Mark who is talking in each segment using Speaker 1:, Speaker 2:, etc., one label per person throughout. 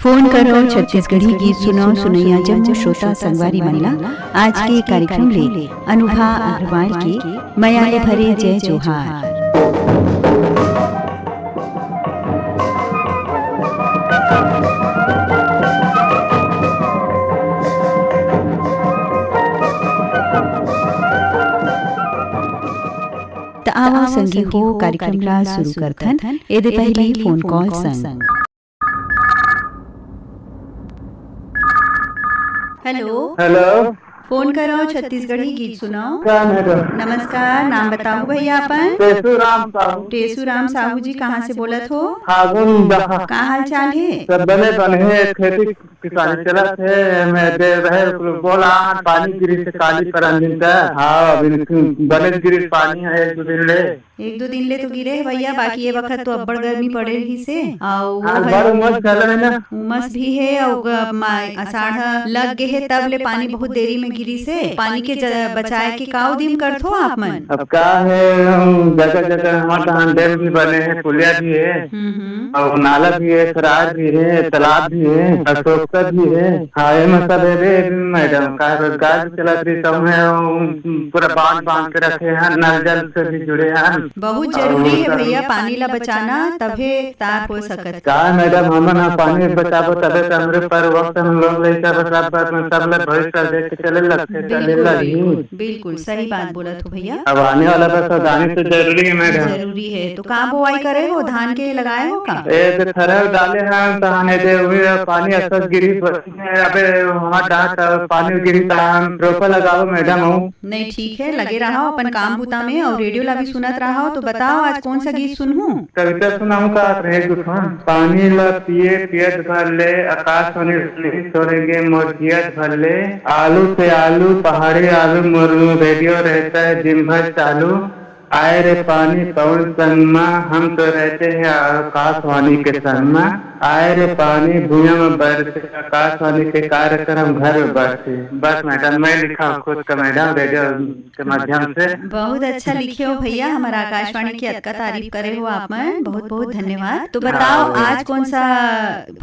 Speaker 1: Phone करो छत्तीसगढ़ी गीत सुनो सुनैया जम्मू श्रोता संगवारी मनला। आज के कार्यक्रम ले अनुभा अग्रवाल की मयाले भरे जय जोहार। त आवा संगी हो कार्यक्रम ला शुरू करथन। एदे पहले फोन कॉल संग। हेलो
Speaker 2: हेलो,
Speaker 1: फोन करो छत्तीसगढ़ी गीत सुनाओ।
Speaker 2: क्या मैडम?
Speaker 1: नमस्कार, नाम बताओ भैया अपन।
Speaker 2: टेसूराम साहू।
Speaker 1: टेसूराम साहू जी कहाँ से बोलत हो?
Speaker 2: फागुन दहा
Speaker 1: का हाल चाल है?
Speaker 2: सब बने बने खेती किसानी चलत है। मैं दे रहे बोला पानी गिरी से काली पर अंदिन का। हाँ अभी बने गिरी पानी है एक दो दिन ले
Speaker 1: तो गिरे है भैया, बाकी ये वक्त तो अब्बड़ गर्मी पड़े रही से
Speaker 2: बड़ उमस चल है ना।
Speaker 1: उमस भी है और आषाढ़ लग गए है तब ले पानी बहुत देरी में गिरी से। पानी के बचाए के का उदिम करथो आप मन?
Speaker 2: अब क्या है, जगह जगह हमारे डैम भी बने हैं, पुलिया भी है और नाला भी है, सरार भी है, तालाब भी है, अशोकता भी है। हाँ ये मतलब है मैडम का रोजगार भी चला रही सब है। पूरा बांध के रखे हैं, नल जल से भी जुड़े हैं।
Speaker 1: बहुत जरूरी है भैया पानी ला बचाना, तभे तार हो सकत।
Speaker 2: क्या मैडम हम ना पानी बचाबो तबे तो हमरे पर वक्त हम लोग लेकर सब लोग भविष्य देख के चले लगते चले लगी।
Speaker 1: बिल्कुल सही बात बोला तो भैया।
Speaker 2: अब आने वाला बस सावधानी तो जरूरी है मैडम।
Speaker 1: जरूरी है तो कहाँ बुआई करे हो? धान के लगाए हो का?
Speaker 2: एक थरल डाले हैं तहाने दे हुए पानी असर गिरी अबे हमारा पानी गिरी हम रोपा लगाओ मैडम।
Speaker 1: नहीं ठीक है, लगे रहो अपन काम बुता में और रेडियो ला भी सुनत रहो। तो बताओ आज कौन सा गीत सुनूं?
Speaker 2: कविता सुनाऊं का? पानी ला पिए पियत भर ले, आकाशवाणी सोनेंगे मोरजियत भर ले। आलू से आलू पहाड़ी आलू मुर्मू रेडियो रहता है दिन भर चालू। आए रे पानी पवन सन्मा हम तो रहते हैं आकाशवाणी के सन्मा। आए रे पानी भूया में बरसे आकाशवाणी के कार्यक्रम घर में बरसे। बस मैडम मैं लिखा खुद का मैडम रेडियो के माध्यम से।
Speaker 1: बहुत अच्छा लिखे हो भैया, हमारा आकाशवाणी की अतका तारीफ करे हो आप मन, बहुत बहुत धन्यवाद। तो बताओ आज कौन सा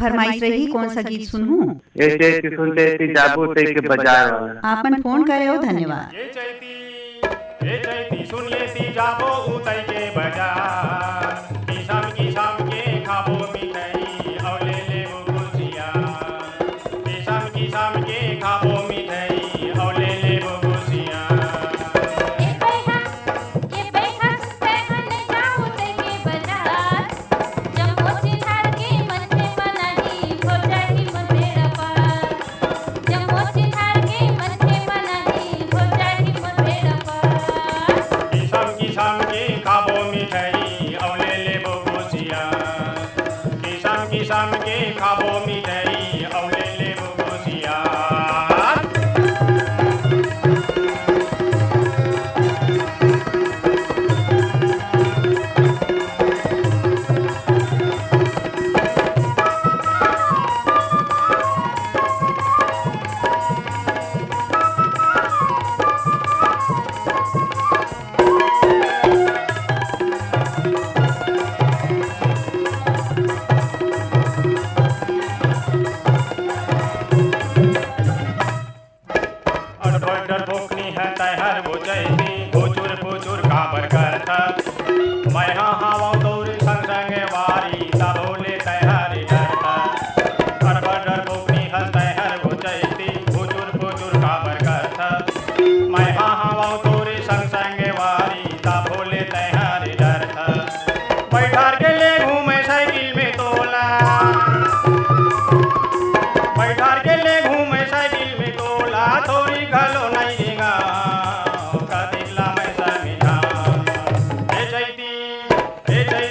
Speaker 1: फरमाइश रही, कौन सा गीत सुनूं?
Speaker 2: ऐसे सुनते जाबू ते के बाजार वाला।
Speaker 1: आपन फोन करे हो, धन्यवाद।
Speaker 3: ये चैती सुन लेती जाबो उतई के बाजार। किसम के खाबो मिठाई और ले लेबो खुशिया। किसम के खाबो मिठाई और ले लेबो खुशिया।
Speaker 4: ये बैठा सुतहन जाऊ उतई के बाजार। जम्मो चिन्हार के मन में मनाही हो जाही मन मेरा पार। जम्मो चिन्हार के मन में मनाही हो जाही मन मेरा पार।
Speaker 3: किसम के खाबो मिठाई और ले लेबो खुशिया। किसम के खाबो मिठाई और ले लेबो खुशिया। मैं हाँ दौर संग संग वारी तबोले तैयारी करता। अड़बड़ बोकनी हंसते हर वो चैती फुचुर काबर करता। मैं हाँ दौर संग संग वारी तबोले तैयारी डरता। बैठार के ले घूमे साइकिल में तोला। बैठार के ले घूमे साइकिल में तोला। थोड़ी घलो नहीं देगा का दिखला मैं समिझा। ए चैती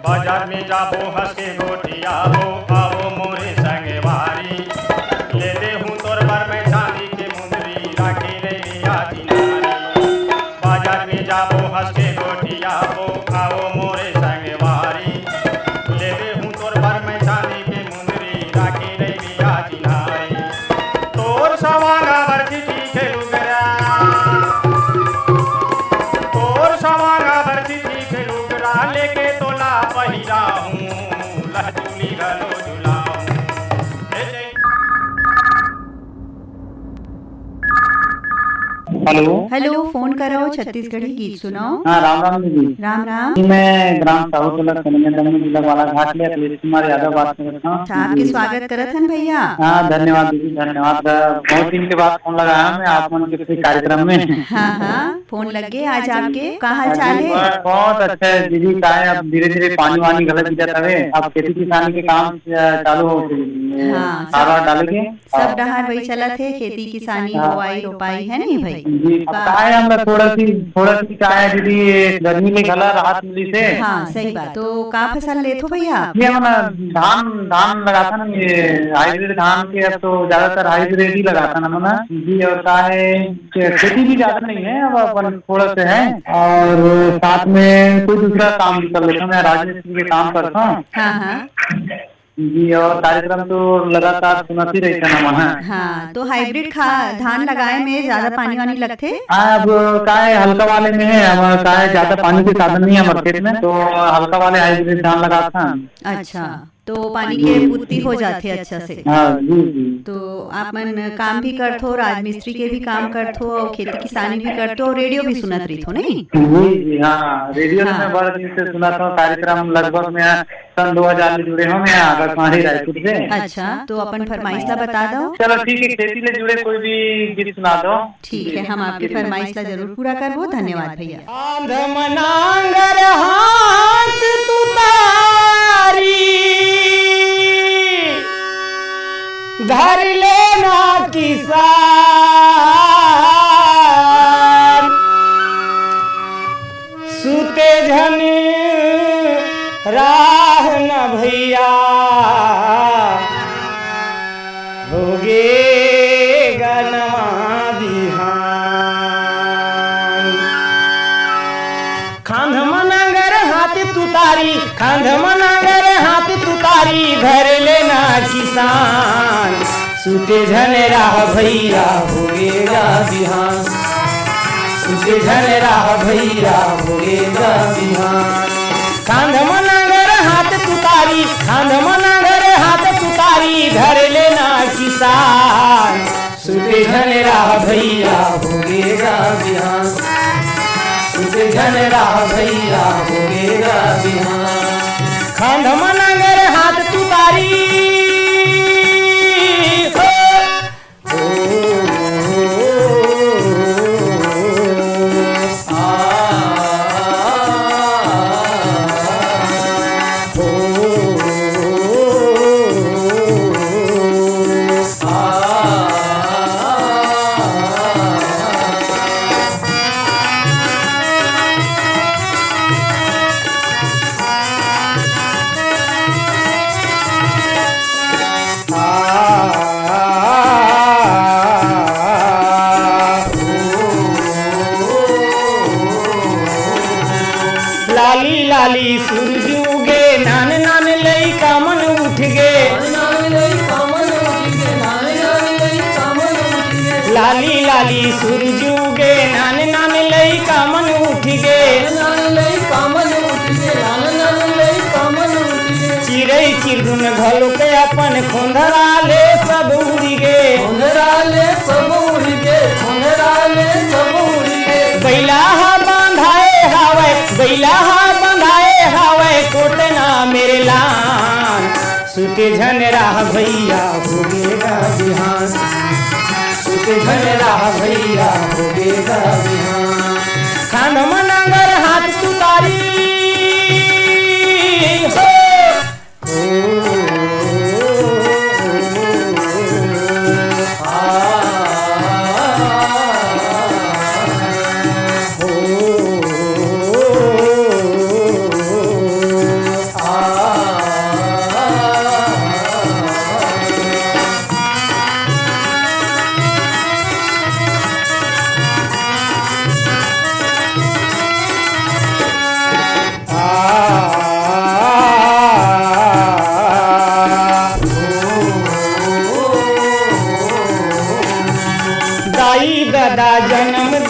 Speaker 3: बाजार में जाबो हंस के गोटियाबो आवो मोरे संगे वारी ले दे हूँ तोर पर मैं चांदी के मुंदरी राखी रे लिया दिनारी बाजार में जाबो हंस के गोटियाबो आवो मोरे संगे वारी ले दे हूँ तोर पर मैं चांदी के मुंदरी राखी रे लिया दिनारी तोर सवांगा बरछी खेलू गया तोर सवांगा बरछी खेलू गया लेके तोला पहिरा हूँ लहचुली गलो झुलाऊं
Speaker 2: हेलो।
Speaker 1: हेलो, फोन करो छत्तीसगढ़ी गीत सुनाओ।
Speaker 2: हाँ, राम राम दीदी।
Speaker 1: राम राम।
Speaker 2: मैं ग्राम साहूतला जिला वाला घाट ले अखिलेश कुमार यादव बात कर रहा हूँ।
Speaker 1: अच्छा, आपके स्वागत करत हन भैया।
Speaker 2: हाँ, धन्यवाद दीदी, धन्यवाद। बहुत दिन के बाद फोन लगाया मैं आप मन के किसी कार्यक्रम में।
Speaker 1: हाँ हाँ, फोन लग गए आज आपके। का हाल चाल है?
Speaker 2: बहुत अच्छा है दीदी। का है अब धीरे धीरे पानी वानी गलत गिरत हवे। अब खेती किसानी के काम चालू हो
Speaker 1: हाँ,
Speaker 2: खाद डाल के
Speaker 1: सब डहार वही चलत है, खेती किसानी बुआई रोपाई है नहीं भाई।
Speaker 2: जी, अब का है हमरा थोड़ा सी का है दीदी, गर्मी में गला राहत मिली से।
Speaker 1: हाँ सही बात। तो का फसल लेथो भैया?
Speaker 2: ये हम धान लगाता ना, ये हाइब्रिड धान के। अब तो ज्यादातर हाइब्रिड ही लगाता ना मना जी। और का है खेती भी ज्यादा नहीं है, अब अपन थोड़ा से है। और साथ में कोई दूसरा काम भी कर लेता हूँ, मैं राजमिस्त्री के काम करता हूँ।
Speaker 1: हाँ हाँ
Speaker 2: जी, और कार्यक्रम तो लगातार सुनाती रहते ना वहाँ।
Speaker 1: हाँ, तो हाइब्रिड धान लगाए में ज्यादा पानी वानी लगते?
Speaker 2: अब का है हल्का वाले में है, हमारा का है ज्यादा पानी के साधन नहीं है हमारे खेत में, तो हल्का वाले हाइब्रिड धान लगाता है।
Speaker 1: अच्छा, तो पानी के पूर्ति हो जाते अच्छा से।
Speaker 2: हाँ जी जी।
Speaker 1: तो आप मन काम भी करथो, राजमिस्त्री के भी काम करथो, और खेती किसानी भी करथो, और रेडियो भी सुनत रही थो नहीं?
Speaker 2: जी जी। हाँ, रेडियो में मैं बड़ा दिन से सुनाता हूँ कार्यक्रम। लगभग मैं सन 2000 में जुड़े हूँ मैं आकाशवाणी रायपुर से।
Speaker 1: अच्छा, तो अपन फरमाइश ला बता दो।
Speaker 2: चलो ठीक है, खेती से जुड़े कोई भी गीत सुना दो।
Speaker 1: ठीक है, हम आपकी फरमाइश ला जरूर पूरा करबो। धन्यवाद भैया।
Speaker 5: आंधमनांगर हाथ तुतारी धर लेना किसान, सुते झन राह न भैया, होगे गनमा बिहान। खांध मनागर हाथ तुतारी, खांध मनागर हाथ तुतारी धर लेना किसान, सुते झन राह भैया होएगा बिहान, सुते झन राह भैया होएगा बिहान। खांध मनागर हाथ तुतारी, खांध मनागर हाथ तुतारी धर लेना किसान, सुते झन राह भैया होएगा बिहान, सुते झन राह भैया होएगा बिहान। खांध मनागर हाथ तुतारी लाली लाली सूरज उगे, नान नान लई कामन उठ गे, लाली लाली सूरज उगे, नान नान लई कामन उठ गे, चिड़ै चिरगुन घलो के अपन खोंधरा ले सब उड़ गे, बैला बंधाए हावे, बैला बंधाए हावे कोटना मेरे लान, सुते झन राह भैया होगेगा बिहान, सुते झन राह भैया होगेगा बिहान। खांध मनागर हाथ तुतारी हो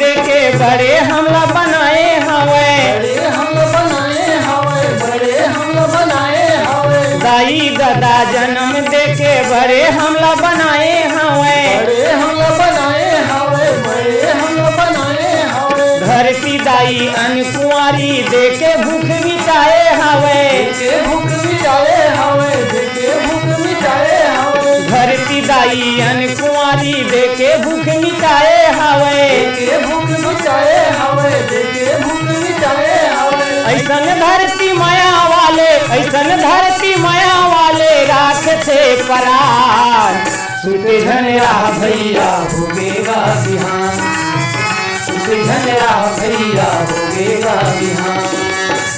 Speaker 5: देके बड़े हमला बनाए हवे,
Speaker 6: बड़े हमला बनाए हवे, बड़े हमला बनाए हवे।
Speaker 5: दाई दादा जन्म देके बड़े हमला बनाए हवे,
Speaker 6: बड़े हमला बनाए हवे, बड़े हमला बनाए हवे।
Speaker 5: धरती दाई अनकुआरी देके भूख मिटाए हवे,
Speaker 6: देके भूख मिटाए हवे, देके भूख मिटाए हवे।
Speaker 5: धरती दाई अनकुआरी देके भूख मिटाए हवे,
Speaker 6: देके भूख मिटाए हवे, देके भूख मिटाए हवे।
Speaker 5: ऐसन धरती माया वाले, ऐसन धरती माया वाले राखते परार। सुते झन राह भैया होगेगा बिहान, सुते झन राह भैया होगेगा बिहान।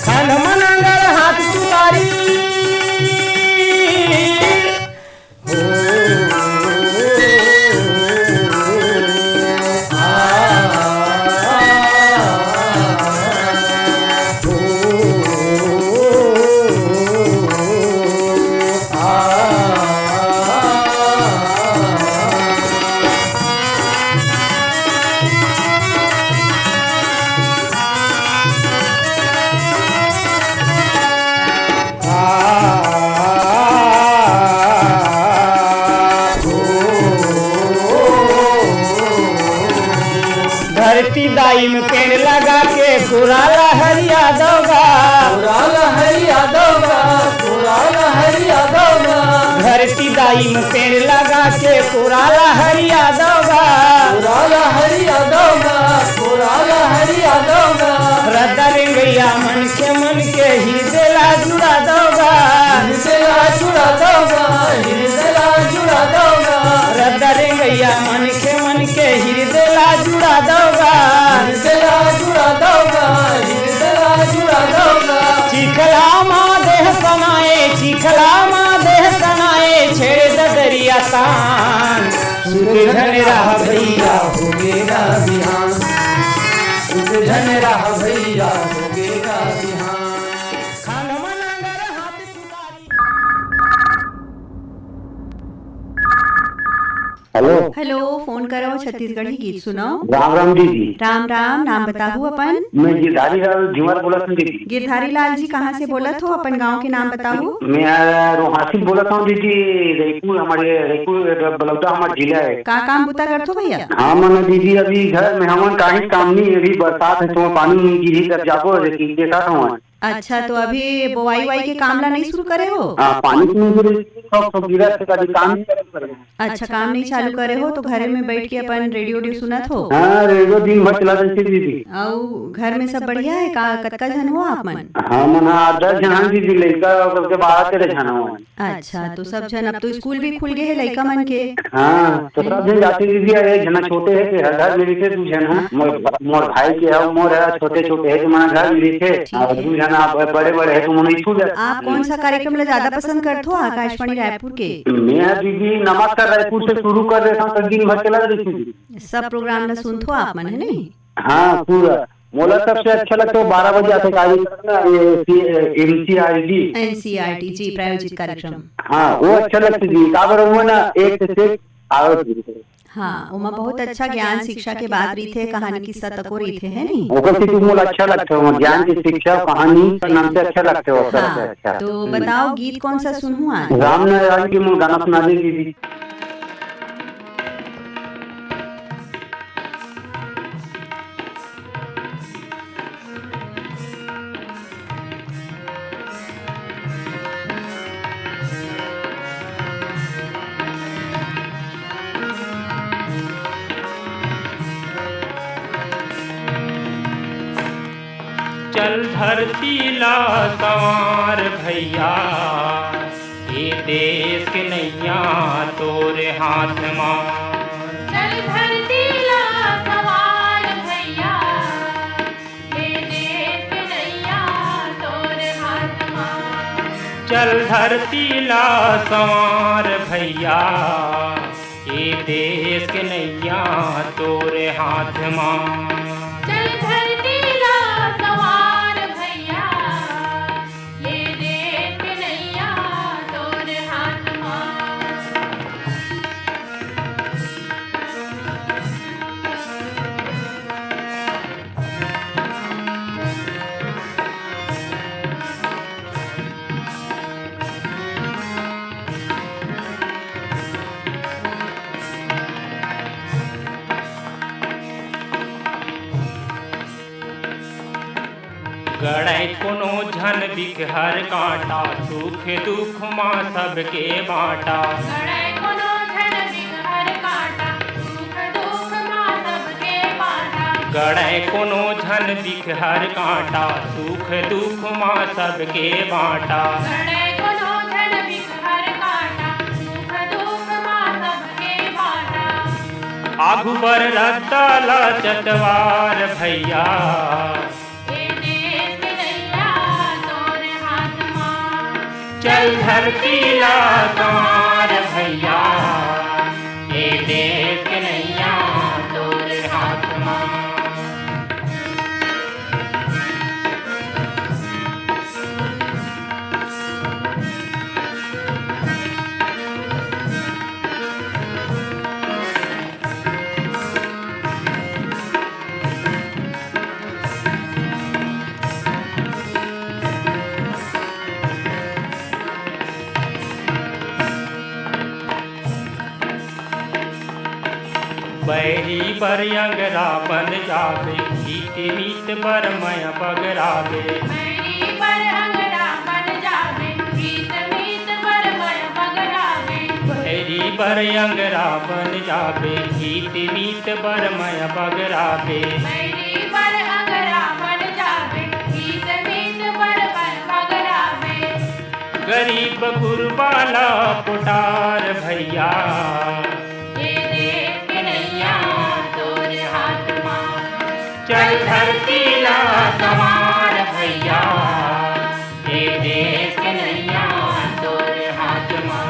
Speaker 5: खान मनंगर हाथ तुतारी धरती दाई में पेड़ लगा के कुराला हरिया दोगा,
Speaker 6: कुराला हरिया दोगा, कुराला हरिया दोगा।
Speaker 5: धरती दाई में पेड़ लगा के कुराला हरिया दोगा,
Speaker 6: कुराला हरिया दोगा, कुराला हरिया दोगा।
Speaker 5: रदरेंगैया मन के हृदय ला जुड़ा दोगा,
Speaker 6: हृदय ला जुड़ा दोगा, हृदय ला जुड़ा दोगा।
Speaker 5: रदरेंगैया मन के हृदय ला जुड़ा दोगा,
Speaker 6: हृदय ला जुड़ा दोगा, हृदय ला जुड़ा दोगा।
Speaker 5: चिखला माँ देह सनाए, चिखला माँ देह सनाए, छेड़ दरिया तान। सुते झन राह भैया होगेगा बिहान, सुते झन राह भैया होगेगा बिहान। खान मनंगर हाथ तुतारी।
Speaker 2: हेलो
Speaker 1: हेलो, फोन करो छत्तीसगढ़ी गीत सुनाओ।
Speaker 2: राम राम दीदी।
Speaker 1: राम राम, नाम बताहू अपन।
Speaker 2: मैं गिरधारी लाल झुमर बोलत हूँ दीदी।
Speaker 1: गिरधारी लाल जी कहाँ से बोलत हो? अपन गांव के नाम बताहू।
Speaker 2: मैं रोहासी बोलत हूँ दीदी। रायपुर हमारे रायपुर बलौदा हमारा जिला है।
Speaker 1: का काम बुता करत हो भैया?
Speaker 2: हाँ मन दीदी अभी घर में हमन काहे काम नहीं, अभी बरसात है तो पानी गिरी तब जाबो देखा हूँ।
Speaker 1: अच्छा, तो अभी बोवाई वाई के काम ला नहीं शुरू करे हो?
Speaker 2: पानी सब गिरा से कभी काम नहीं करे।
Speaker 1: अच्छा, काम नहीं चालू करे हो तो घरे में बैठ के अपन रेडियो सुनत हो?
Speaker 2: हाँ, रेडियो दिन भर चला देती दीदी।
Speaker 1: और घर में सब बढ़िया है? का कतका जन हो आप मन?
Speaker 2: हाँ मन 10 जन दीदी, लड़का करके 12-13 जन हो।
Speaker 1: अच्छा, तो सब जन अब तो स्कूल भी खुल गए है लड़का मन के।
Speaker 2: हाँ, तो सब जन जाते दीदी। एक जना छोटे है के घर मिली थे, 2 जन है मोर भाई के है, मोर है छोटे छोटे है तो मन घर मिली थे, और 2 जन बड़े बड़े है तो मन स्कूल जाते।
Speaker 1: आप कौन सा कार्यक्रम ला ज्यादा पसंद करते हो आकाशवाणी रायपुर के?
Speaker 2: मैं दीदी नमस्कार रायपुर से शुरू कर देता हूँ, तो दिन भर चला देती।
Speaker 1: सब प्रोग्राम ला सुनते हो आप मन, है नहीं?
Speaker 2: हाँ पूरा। मोला सबसे अच्छा लगता है 12 बजे आते कार्यक्रम
Speaker 1: एनसीईआरटी जी प्रायोजित कार्यक्रम।
Speaker 2: हाँ वो अच्छा लगता है काबर वो ना एक से आवत।
Speaker 1: हाँ, उमा बहुत अच्छा ज्ञान शिक्षा के बात रही थे, कहानी किस्सा तको रही थे, है नहीं?
Speaker 2: ओकर से मोला अच्छा लगता है, ज्ञान की शिक्षा कहानी नाम से अच्छा लगता है ओकर से अच्छा।
Speaker 1: तो बताओ गीत कौन सा सुनूं आज?
Speaker 2: राम नारायण की मोल गाना सुना दी दीदी।
Speaker 3: चल धरती ला संवार भैया, ये देश के नैया तोरे हाथ मार।
Speaker 4: चल धरती ला संवार भैया, ये देश के नैया तोरे हाथ मार।
Speaker 3: चल धरती ला संवार भैया, ये देश के नैया तोरे हाथ मार।
Speaker 4: चल धरती ला संवार भैया, ये देश के नैया तोरे हाथ मार।
Speaker 3: गड़े कोनो झन दिख हर कांटा सुख दुख माँ सबके बाँटा
Speaker 4: गड़े कोनो झन दिख हर कांटा सुख दुख माँ सबके बाँटा
Speaker 3: गड़े कोनो झन दिख हर कांटा सुख दुख माँ सबके बाँटा
Speaker 4: गड़े कोनो झन दिख हर कांटा सुख दुख माँ सबके बाँटा
Speaker 3: आगू बर रद्दाला चतवार भैया
Speaker 4: ए देश नैया तोरे हाथ माँ
Speaker 3: चल धरती ला कमार भैया ये देश के नैया तोरे हाथ माँ बैरी बर अंगरा बन जावे गीत मीत बर मय बगरावे
Speaker 4: मेरी पर अंगड़ा बन जावे गीत मीत पर मय बगड़ावे
Speaker 3: बैरी बर अंगरा बन जावे गीत मीत बर मय बगरावे
Speaker 4: मेरी पर अंगड़ा बन जावे गीत मीत पर मय बगड़ावे
Speaker 3: गरीब गुरबाला पुटार भैया
Speaker 4: ये देश के नैया तोरे हाथ माँ
Speaker 3: चल धरती ला कमार भैया ये देश के नैया तोरे हाथ माँ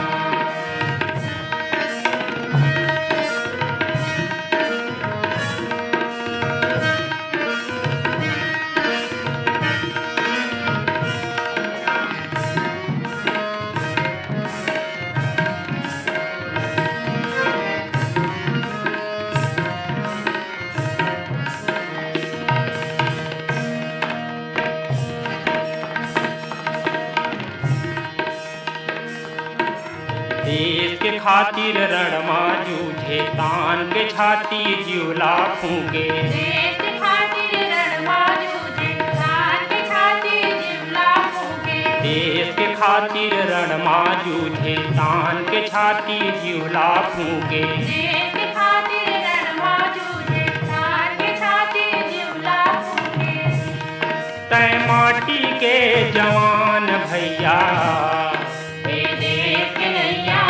Speaker 3: देश के खातिर रणमा जूझे तान के छाती जिउला फूके
Speaker 4: देश खातिर रणमा जूझे तान के छाती जिवला फूके
Speaker 3: देश के खातिर रणमा जूझे तान के छाती जिउला फूके
Speaker 4: देश खातिर रणमा जूझे तान के छाती जिवला फूके
Speaker 3: तय माटी के जवान भैया
Speaker 4: ए देश के नैया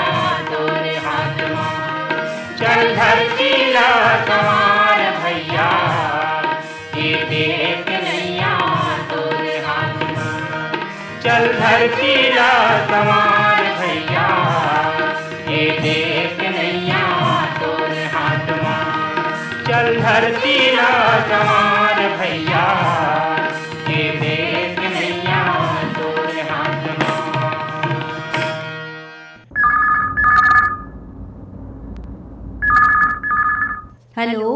Speaker 4: तोरे हाथ माँ
Speaker 3: चल धरती ला कमार भैया ये देश के नैया तोरे हाथ माँ चल धरती ला कमार भैया ये देश के नैया तोरे हाथ माँ चल धरती ला कमार भैया ये देश के नैया तोरे हाथ माँ
Speaker 1: हेलो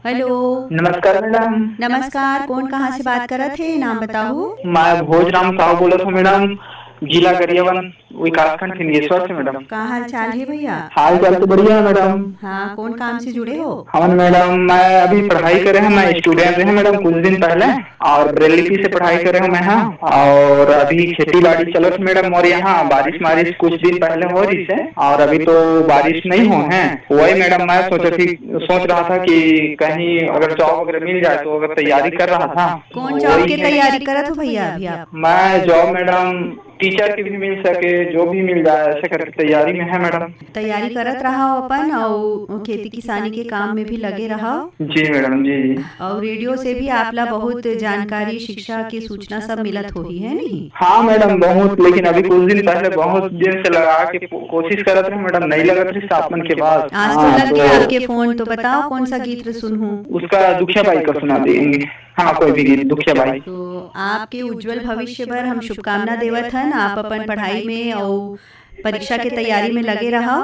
Speaker 1: हेलो
Speaker 2: नमस्कार मैडम।
Speaker 1: नमस्कार, कौन कहाँ से बात करत है, नाम बताओ।
Speaker 2: मैं भोजराम साहू बोलत हूँ मैडम, जिला गरियाबंद विकासखंड सिंहेश्वर से मैडम।
Speaker 1: का हाल चाल है भैया?
Speaker 2: हाल चाल तो बढ़िया है मैडम।
Speaker 1: हाँ, कौन काम से जुड़े हो?
Speaker 2: हाँ मैडम, मैं अभी पढ़ाई कर रहे हैं, मैं स्टूडेंट रहे मैडम कुछ दिन पहले, और ब्रेलिपी से पढ़ाई कर रहा हूँ मैं। हाँ, और अभी खेती बाड़ी चलत मैडम, और यहाँ बारिश मारिश कुछ दिन पहले हो रही है, और अभी तो बारिश नहीं हो है। वही मैडम मैं सोच रहा था कि कहीं अगर जॉब वगैरह मिल जाए तो, अगर तैयारी कर रहा था।
Speaker 1: कौन जॉब की तैयारी करत हो भैया अभी आप?
Speaker 2: मैं जॉब मैडम टीचर की भी मिल सके, जो भी मिल जाए ऐसे करके तैयारी में है मैडम।
Speaker 1: तैयारी करत रहा अपन, और खेती किसानी के काम में भी लगे रहा।
Speaker 2: जी मैडम जी।
Speaker 1: और रेडियो से भी आपला बहुत जानकारी, शिक्षा की सूचना सब मिलत होही है नहीं?
Speaker 2: हाँ मैडम बहुत, लेकिन अभी कुछ दिन पहले बहुत दिन से लगा के कोशिश करत रहे मैडम, नहीं लगत रही स्थापन के बाद।
Speaker 1: आज तो लग गया आपके फोन, तो बताओ कौन सा गीत सुनूं?
Speaker 2: उसका दुखिया बाई का सुना देंगे। हाँ, कोई भी गीत दुखिया बाई।
Speaker 1: तो आपके उज्जवल भविष्य पर हम शुभकामना देवत हन। आप अपन पढ़ाई में और परीक्षा के तैयारी में लगे रहो।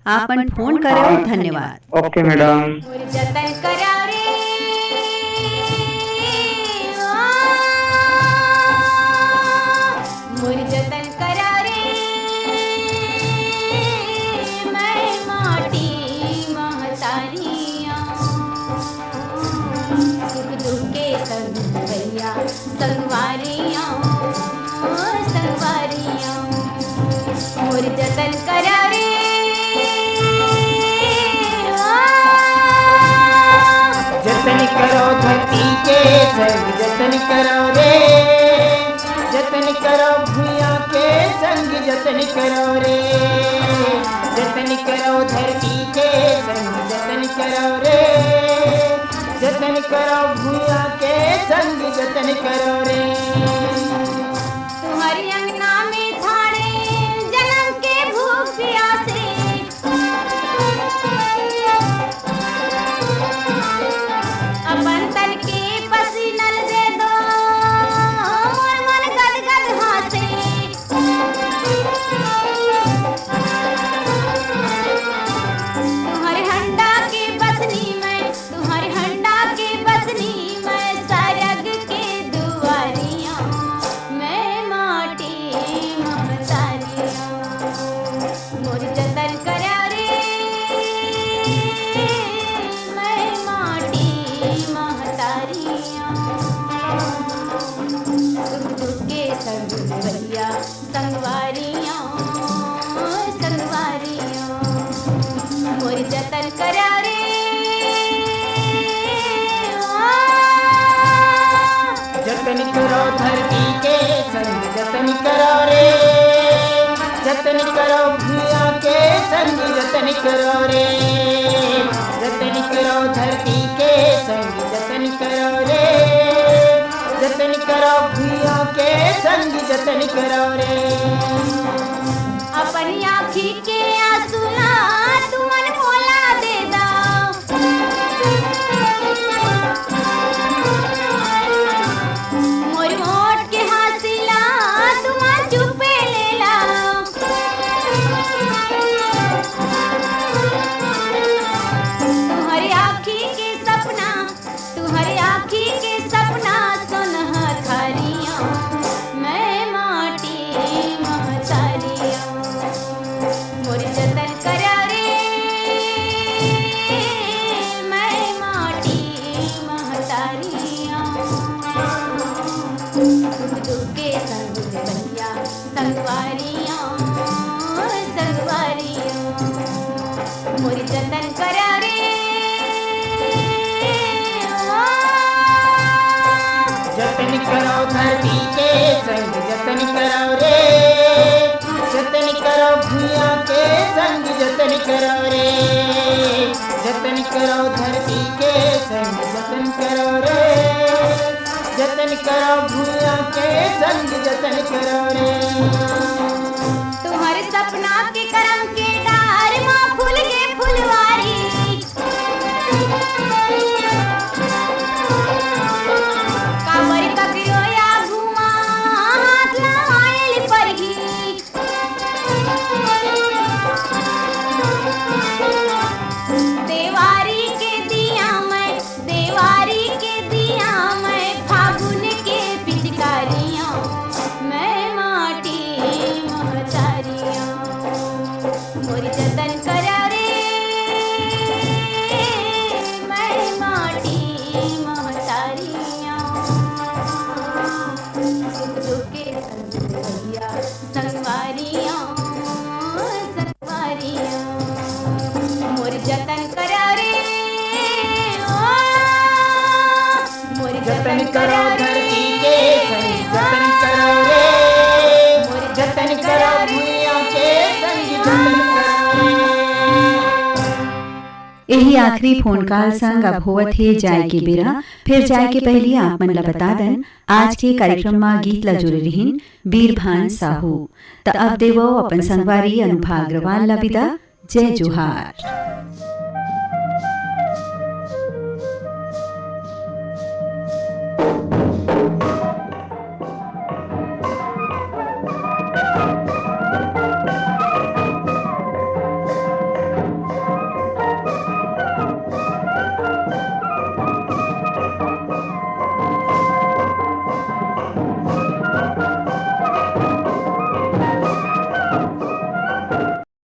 Speaker 1: आपन फोन करे, धन्यवाद।
Speaker 2: Okay madam.
Speaker 4: मोर जतन करा रे मोर जतन करा रे मैं माटी महतारियाँ सुख दुख के संग भैया संगवारी
Speaker 5: संग जतन करो रे, जतन करो भूया के संग जतन करो रे, जतन करो धरती के संग जतन करो रे, जतन करो भूया के संग जतन करो रे।
Speaker 4: तुम्हारी अंगना में थाने जन्म के भूख प्यासे, अपन तन के पसीनल दे दो मोर मन गदगद हासे। तुम्हारे हंडा के बसनी में, तुम्हारे हंडा के बसनी में सरग के दुआरियां, मैं माटी महतारियां, मोर जतन करा रे, मैं माटी महतारियां। सुख दुख के संग भैया संगवारियां, संगवारियां, मोर जतन करा रे।
Speaker 5: जतन करो धरती के संग जतन करो रे, जतन करो भूया के संग जतन करो रे, जतन करो धरती के संग जतन करो रे, जतन करो भूया के संग जतन करो रे।
Speaker 4: अपनी आँखी के आंसुला तुमन मोला दे दा, मोर होठ के हासिला तुमन चुपे लेला, तुम्हारी आँखी के सपना, तुम्हारी आँखी के सपना सुनह थारियां, मैं माटी महतारियां, मोर जतन करा रे, मैं माटी महतारियां। सुख दुख के संग भैया संगवारियां, संगवारियां, मोर जतन करा रे।
Speaker 5: जतन करो धरती के संग जतन करो रे, जतन करो भूया के संग जतन करो रे, जतन करो धरती के संग जतन करो रे, जतन करो भूया के संग जतन करो रे।
Speaker 4: तुम्हारे सपना के करम के डार माँ फूल के फुलवारी, कांवरी ककरो या घुमा हाथ लगाएल परही, देवारी के दिया मैं, देवारी के दिया मैं, फागुन के पिचकारियां, मैं माटी महतारियां, मोर जतन करा रे, मैं माटी महतारियां। सुख दुख के संग भैया संगवारियां, संगवारियां, मोर जतन करा रे, मोर
Speaker 5: जतन करो धरती के संग जतन करो रे, जतन करो भूया के संग जतन करो रे।
Speaker 1: यही आखिरी फोन कॉल संग अब होवत हे जाए के बेरा। फिर जाए के पहले आप मन ला बता दन आज के कार्यक्रम में गीत ला जुड़े रहीन बीरभान साहू। त अब देवो अपन संगवारी अनुभा अग्रवाल ला विदा। जय जोहार।